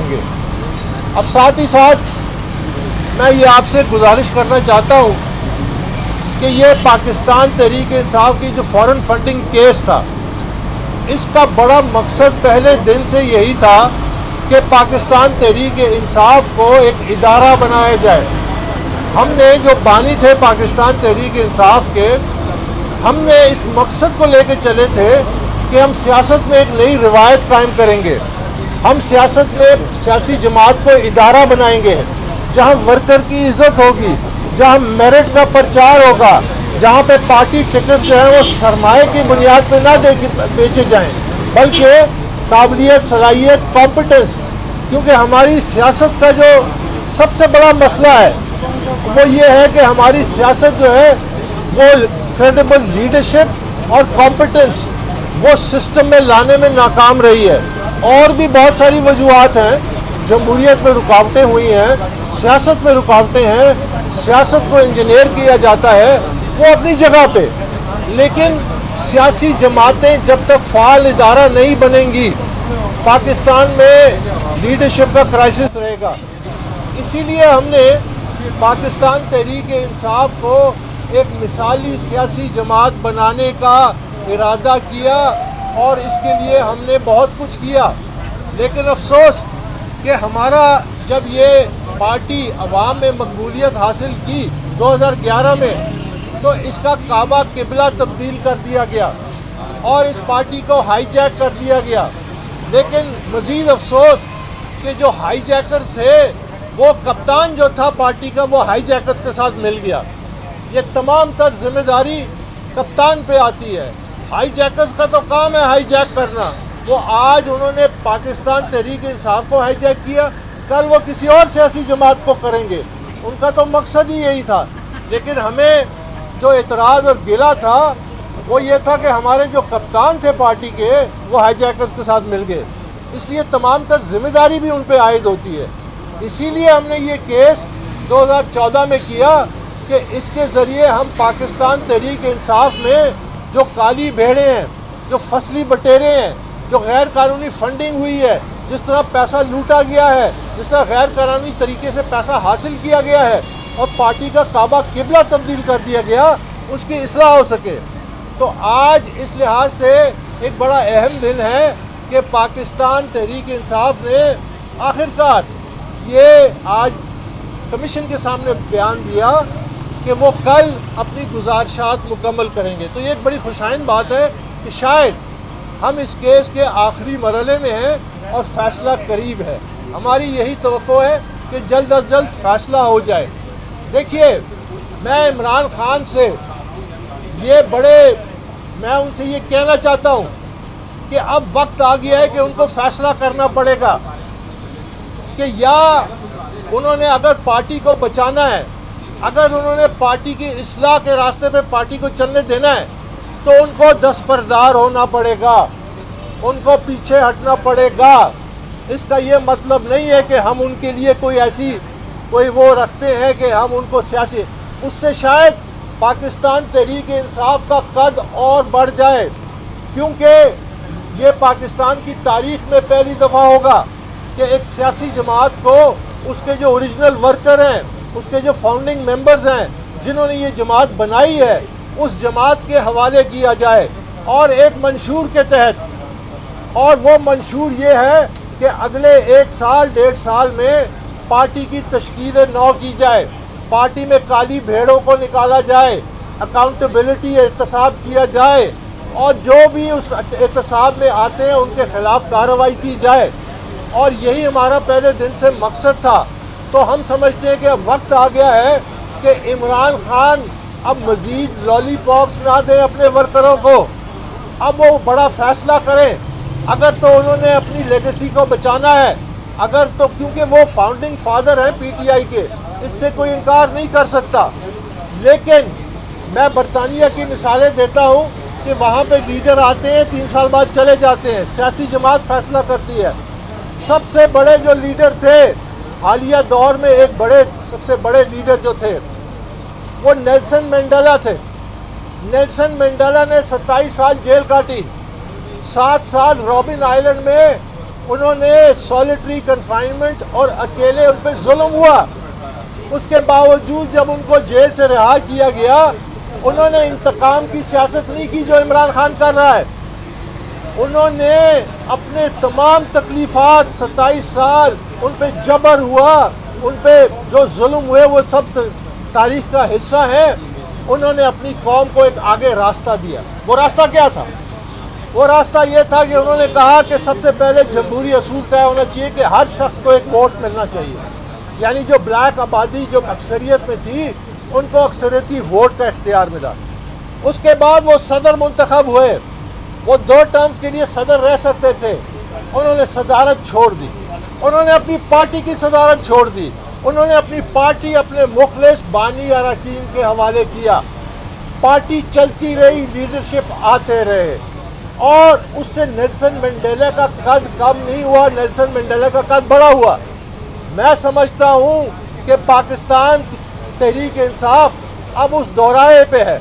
گے۔ اب ساتھ ہی ساتھ میں یہ آپ سے گزارش کرنا چاہتا ہوں کہ یہ پاکستان تحریک انصاف کی جو فارن فنڈنگ کیس تھا، اس کا بڑا مقصد پہلے دن سے یہی تھا کہ پاکستان تحریک انصاف کو ایک ادارہ بنایا جائے۔ ہم نے جو بانی تھے پاکستان تحریک انصاف کے، ہم نے اس مقصد کو لے کے چلے تھے کہ ہم سیاست میں ایک نئی روایت قائم کریں گے۔ ہم سیاست میں سیاسی جماعت کو ادارہ بنائیں گے جہاں ورکر کی عزت ہوگی، جہاں میرٹ کا پرچار ہوگا، جہاں پہ پارٹی ٹکٹ جو ہے وہ سرمایہ کی بنیاد پہ نہ بیچے جائیں بلکہ قابلیت، صلاحیت، کمپٹنس، کیونکہ ہماری سیاست کا جو سب سے بڑا مسئلہ ہے وہ یہ ہے کہ ہماری سیاست جو ہے وہ کریڈیبل لیڈرشپ اور کمپٹنس وہ سسٹم میں لانے میں ناکام رہی ہے۔ اور بھی بہت ساری وجوہات ہیں، جمہوریت میں رکاوٹیں ہوئی ہیں، سیاست میں رکاوٹیں ہیں، سیاست کو انجینئر کیا جاتا ہے، وہ اپنی جگہ پہ، لیکن سیاسی جماعتیں جب تک فعال ادارہ نہیں بنیں گی پاکستان میں لیڈرشپ کا کرائسس رہے گا۔ اسی لیے ہم نے پاکستان تحریک انصاف کو ایک مثالی سیاسی جماعت بنانے کا ارادہ کیا اور اس کے لیے ہم نے بہت کچھ کیا، لیکن افسوس کہ ہمارا جب یہ پارٹی عوام میں مقبولیت حاصل کی 2011 میں تو اس کا کعبہ قبلہ تبدیل کر دیا گیا اور اس پارٹی کو ہائی جیک کر دیا گیا۔ لیکن مزید افسوس کہ جو ہائی جیکرز تھے وہ کپتان جو تھا پارٹی کا وہ ہائی جیکرز کے ساتھ مل گیا۔ یہ تمام تر ذمہ داری کپتان پہ آتی ہے۔ ہائی جیکرز کا تو کام ہے ہائی جیک کرنا، وہ آج انہوں نے پاکستان تحریک انصاف کو ہائی جیک کیا، کل وہ کسی اور سیاسی جماعت کو کریں گے، ان کا تو مقصد ہی یہی تھا۔ لیکن ہمیں جو اعتراض اور گلہ تھا وہ یہ تھا کہ ہمارے جو کپتان تھے پارٹی کے وہ ہائی جیکرز کے ساتھ مل گئے، اس لیے تمام تر ذمہ داری بھی ان پہ عائد ہوتی ہے۔ اسی لیے ہم نے یہ کیس 2014 میں کیا کہ اس کے ذریعے ہم پاکستان تحریک انصاف میں جو کالی بھیڑیں ہیں، جو فصلی بٹیرے ہیں، جو غیر قانونی فنڈنگ ہوئی ہے، جس طرح پیسہ لوٹا گیا ہے، جس طرح غیر قانونی طریقے سے پیسہ حاصل کیا گیا ہے اور پارٹی کا کعبہ قبلہ تبدیل کر دیا گیا، اس کی اصلاح ہو سکے۔ تو آج اس لحاظ سے ایک بڑا اہم دن ہے کہ پاکستان تحریک انصاف نے آخرکار یہ آج کمیشن کے سامنے بیان دیا کہ وہ کل اپنی گزارشات مکمل کریں گے۔ تو یہ ایک بڑی خوشائند بات ہے کہ شاید ہم اس کیس کے آخری مرحلے میں ہیں اور فیصلہ قریب ہے۔ ہماری یہی توقع ہے کہ جلد از جلد فیصلہ ہو جائے۔ دیکھیے، میں عمران خان سے میں ان سے یہ کہنا چاہتا ہوں کہ اب وقت آ گیا ہے کہ ان کو فیصلہ کرنا پڑے گا کہ یا انہوں نے اگر پارٹی کو بچانا ہے، اگر انہوں نے پارٹی کی اصلاح کے راستے پہ پارٹی کو چلنے دینا ہے تو ان کو دستبردار ہونا پڑے گا، ان کو پیچھے ہٹنا پڑے گا۔ اس کا یہ مطلب نہیں ہے کہ ہم ان کے لیے کوئی وہ رکھتے ہیں کہ ہم ان کو سیاسی، اس سے شاید پاکستان تحریک انصاف کا قد اور بڑھ جائے، کیونکہ یہ پاکستان کی تاریخ میں پہلی دفعہ ہوگا کہ ایک سیاسی جماعت کو اس کے جو اوریجنل ورکر ہیں، اس کے جو فاؤنڈنگ ممبرز ہیں، جنہوں نے یہ جماعت بنائی ہے، اس جماعت کے حوالے کیا جائے اور ایک منشور کے تحت۔ اور وہ منشور یہ ہے کہ اگلے 1 سال 1.5 سال میں پارٹی کی تشکیل نو کی جائے، پارٹی میں کالی بھیڑوں کو نکالا جائے، اکاؤنٹیبلٹی احتساب کیا جائے اور جو بھی اس احتساب میں آتے ہیں ان کے خلاف کارروائی کی جائے۔ اور یہی ہمارا پہلے دن سے مقصد تھا۔ تو ہم سمجھتے ہیں کہ اب وقت آ گیا ہے کہ عمران خان اب مزید لالی پاپس نہ دیں اپنے ورکروں کو، اب وہ بڑا فیصلہ کریں۔ اگر تو انہوں نے اپنی لیگیسی کو بچانا ہے، اگر تو کیونکہ وہ فاؤنڈنگ فادر ہیں پی ٹی آئی کے، اس سے کوئی انکار نہیں کر سکتا، لیکن میں برطانیہ کی مثالیں دیتا ہوں کہ وہاں پہ لیڈر آتے ہیں 3 سال بعد چلے جاتے ہیں، سیاسی جماعت فیصلہ کرتی ہے۔ سب سے بڑے جو لیڈر تھے حالیہ دور میں، سب سے بڑے لیڈر جو تھے وہ نیلسن منڈیلا تھے۔ نیلسن منڈیلا نے 27 سال جیل کاٹی، 7 سال رابن آئلینڈ میں انہوں نے سولیٹری کنفائنمنٹ اور اکیلے ان پہ ظلم ہوا. اس کے باوجود جب ان کو جیل سے رہا کیا گیا انہوں نے انتقام کی سیاست نہیں کی جو عمران خان کر رہا ہے. انہوں نے اپنے تمام تکلیفات 27 سال ان پہ جبر ہوا, ان پہ جو ظلم ہوئے وہ سب تاریخ کا حصہ ہے. انہوں نے اپنی قوم کو ایک آگے راستہ دیا. وہ راستہ کیا تھا؟ وہ راستہ یہ تھا کہ انہوں نے کہا کہ سب سے پہلے جمہوری اصول طے ہونا چاہیے کہ ہر شخص کو ایک ووٹ ملنا چاہیے. یعنی جو بلیک آبادی جو اکثریت میں تھی ان کو اکثریتی ووٹ کا اختیار ملا. اس کے بعد وہ صدر منتخب ہوئے. وہ 2 ٹرمز کے لیے صدر رہ سکتے تھے. انہوں نے صدارت چھوڑ دی. انہوں نے اپنی پارٹی کی صدارت چھوڑ دی. انہوں نے اپنی پارٹی اپنے مخلص بانی اراکین کے حوالے کیا. پارٹی چلتی رہی, لیڈرشپ آتے رہے, اور اس سے نیلسن منڈیلا کا قد کم نہیں ہوا, نیلسن منڈیلا کا قد بڑا ہوا. میں سمجھتا ہوں کہ پاکستان تحریک انصاف اب اس دورائے پہ ہے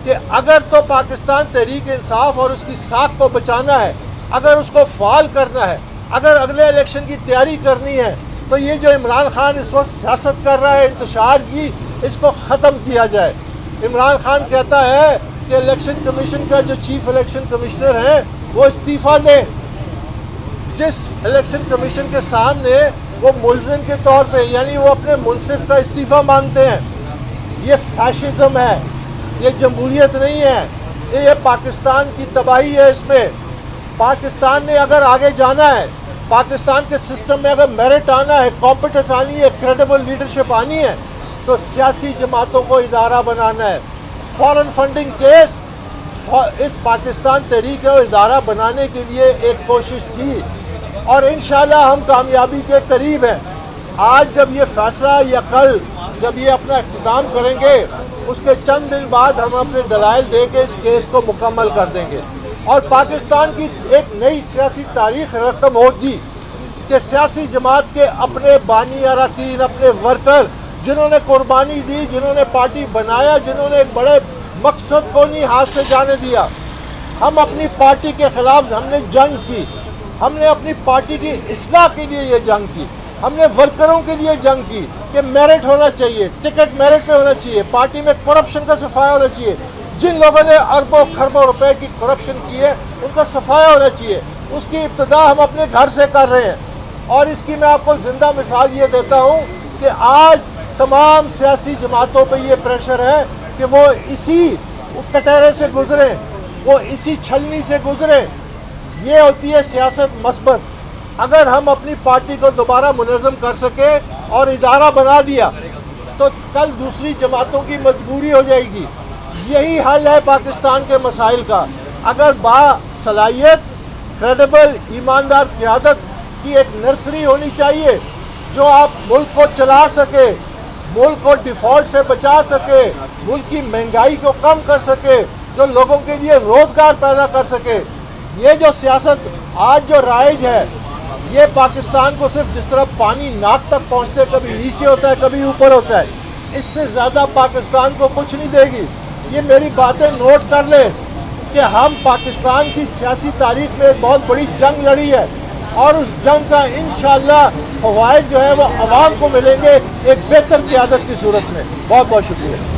کہ اگر تو پاکستان تحریک انصاف اور اس کی ساکھ کو بچانا ہے, اگر اس کو فعال کرنا ہے, اگر اگلے الیکشن کی تیاری کرنی ہے, تو یہ جو عمران خان اس وقت سیاست کر رہا ہے انتشار کی, اس کو ختم کیا جائے. عمران خان کہتا ہے کہ الیکشن کمیشن کا جو چیف الیکشن کمشنر ہیں وہ استعفیٰ دیں. جس الیکشن کمیشن کے سامنے وہ ملزم کے طور پہ, یعنی وہ اپنے منصف کا استعفیٰ مانگتے ہیں. یہ فیشزم ہے, یہ جمہوریت نہیں ہے, یہ پاکستان کی تباہی ہے. اس میں پاکستان نے اگر آگے جانا ہے, پاکستان کے سسٹم میں اگر میرٹ آنا ہے, کمپٹنس آنی ہے, کریڈیبل لیڈرشپ آنی ہے, تو سیاسی جماعتوں کو ادارہ بنانا ہے. فارن فنڈنگ کیس اس پاکستان تحریک کو ادارہ بنانے کے لیے ایک کوشش تھی, اور انشاءاللہ ہم کامیابی کے قریب ہیں. آج جب یہ فیصلہ یا کل جب یہ اپنا اختتام کریں گے, اس کے چند دن بعد ہم اپنے دلائل دے کے اس کیس کو مکمل کر دیں گے, اور پاکستان کی ایک نئی سیاسی تاریخ رقم ہوگی کہ سیاسی جماعت کے اپنے بانی اراکین, اپنے ورکر جنہوں نے قربانی دی, جنہوں نے پارٹی بنایا, جنہوں نے ایک بڑے مقصد کو نہیں ہاتھ سے جانے دیا. ہم اپنی پارٹی کے خلاف ہم نے جنگ کی, ہم نے اپنی پارٹی کی اصلاح کے لیے یہ جنگ کی, ہم نے ورکروں کے لیے جنگ کی کہ میرٹ ہونا چاہیے, ٹکٹ میرٹ پہ ہونا چاہیے, پارٹی میں کرپشن کا صفایا ہونا چاہیے. جن لوگوں نے اربوں خربوں روپے کی کرپشن کی ہے ان کا صفایا ہونا چاہیے. اس کی ابتدا ہم اپنے گھر سے کر رہے ہیں, اور اس کی میں آپ کو زندہ مثال یہ دیتا ہوں کہ آج تمام سیاسی جماعتوں پہ یہ پریشر ہے کہ وہ اسی کٹہرے سے گزریں, وہ اسی چھلنی سے گزریں. یہ ہوتی ہے سیاست مثبت. اگر ہم اپنی پارٹی کو دوبارہ منظم کر سکے اور ادارہ بنا دیا تو کل دوسری جماعتوں کی مجبوری ہو جائے گی. یہی حل ہے پاکستان کے مسائل کا. اگر باصلاحیت کریڈیبل ایماندار قیادت کی ایک نرسری ہونی چاہیے جو آپ ملک کو چلا سکے, ملک کو ڈیفالٹ سے بچا سکے, ملک کی مہنگائی کو کم کر سکے, جو لوگوں کے لیے روزگار پیدا کر سکے. یہ جو سیاست آج جو رائج ہے یہ پاکستان کو صرف جس طرح پانی ناک تک پہنچتے کبھی نیچے ہوتا ہے کبھی اوپر ہوتا ہے, اس سے زیادہ پاکستان کو کچھ نہیں دے گی. یہ میری باتیں نوٹ کر لیں کہ ہم پاکستان کی سیاسی تاریخ میں ایک بہت بڑی جنگ لڑی ہے, اور اس جنگ کا انشاءاللہ فوائد جو ہے وہ عوام کو ملیں گے ایک بہتر قیادت کی صورت میں. بہت بہت شکریہ.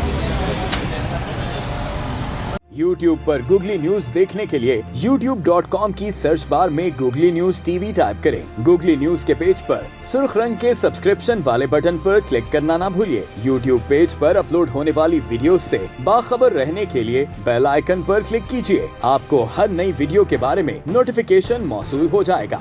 YouTube پر گوگلی نیوز دیکھنے کے لیے youtube.com کی سرچ بار میں googly news T V type کریں. گوگلی نیوز کے پیج پر سرخ رنگ کے سبسکرپشن والے بٹن پر کلک کرنا نہ بھولیے. YouTube پیج پر اپلوڈ ہونے والی ویڈیوز سے باخبر رہنے کے لیے بیل آئیکن پر کلک کیجیے. آپ کو ہر نئی ویڈیو کے بارے میں نوٹیفیکیشن موصول ہو جائے گا.